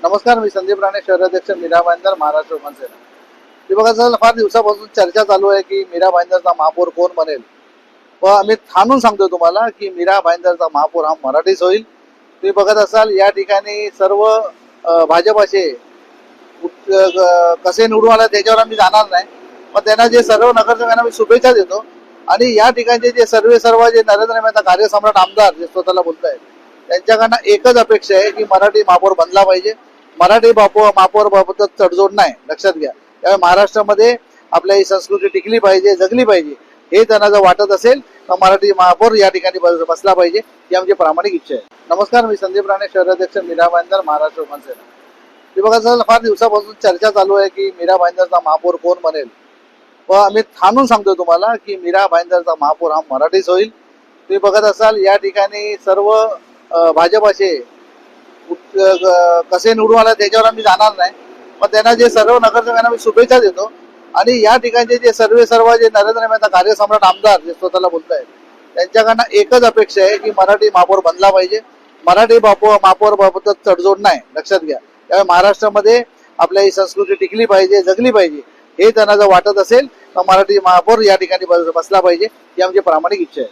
नमस्कार, मी संदीप राणे, शहराध्यक्ष मीरा भाईंदर, महाराष्ट्र मनसेना. हे बघा, सर फार दिवसापासून चर्चा चालू आहे की मीरा भाईंदरचा महापौर कोण बनेल. व आम्ही ठाणून सांगतो तुम्हाला की मीरा भाईंदरचा महापौर हा मराठीच होईल. तुम्ही बघत असाल या ठिकाणी सर्व भाजपाचे कसे निवडून आले त्याच्यावर आम्ही जाणार नाही, पण त्यांना जे सर्व नगरसेवकांना मी शुभेच्छा देतो. आणि या ठिकाणचे जे सर्व जे नरेंद्र मेहता कार्यसम्राट आमदार जे स्वतःला बोलत आहेत त्यांच्याकडनं एकच अपेक्षा आहे की मराठी महापौर बनला पाहिजे. मराठी महापौर बाबत तडजोड नाही, लक्षात घ्या. त्यामुळे महाराष्ट्रामध्ये आपल्या ही संस्कृती टिकली पाहिजे, जगली पाहिजे. हे त्यांना जर वाटत असेल तर मराठी महापौर या ठिकाणी बसला पाहिजे, ही आमची प्रामाणिक इच्छा आहे. नमस्कार, मी संदीप राणे, शहराध्यक्ष मीरा भाईंदर, महाराष्ट्र मनसेना. हे बघा, सर फार दिवसापासून चर्चा चालू आहे की मीरा भाईंदरचा महापौर कोण बनेल. व आम्ही ठाणून सांगतो तुम्हाला की मीरा भाईंदरचा महापौर हा मराठीच होईल. तुम्ही बघत असाल या ठिकाणी सर्व भाजपाचे कसे निवडून आले त्याच्यावर आम्ही जाणार नाही, पण त्यांना जे सर्व नगरसेवकांना मी शुभेच्छा देतो. आणि या ठिकाणचे जे सर्व जे नरेंद्र मेहता कार्यसम्राट आमदार जे स्वतःला बोलत आहेत त्यांच्याकडनं एकच अपेक्षा आहे की मराठी महापौर बनला पाहिजे. मराठी महापौर बाबत तडजोड नाही, लक्षात घ्या. त्यामुळे महाराष्ट्रामध्ये आपल्या ही संस्कृती टिकली पाहिजे, जगली पाहिजे. हे त्यांना जर वाटत असेल तर मराठी महापौर या ठिकाणी बसला पाहिजे, ही आमची प्रामाणिक इच्छा आहे.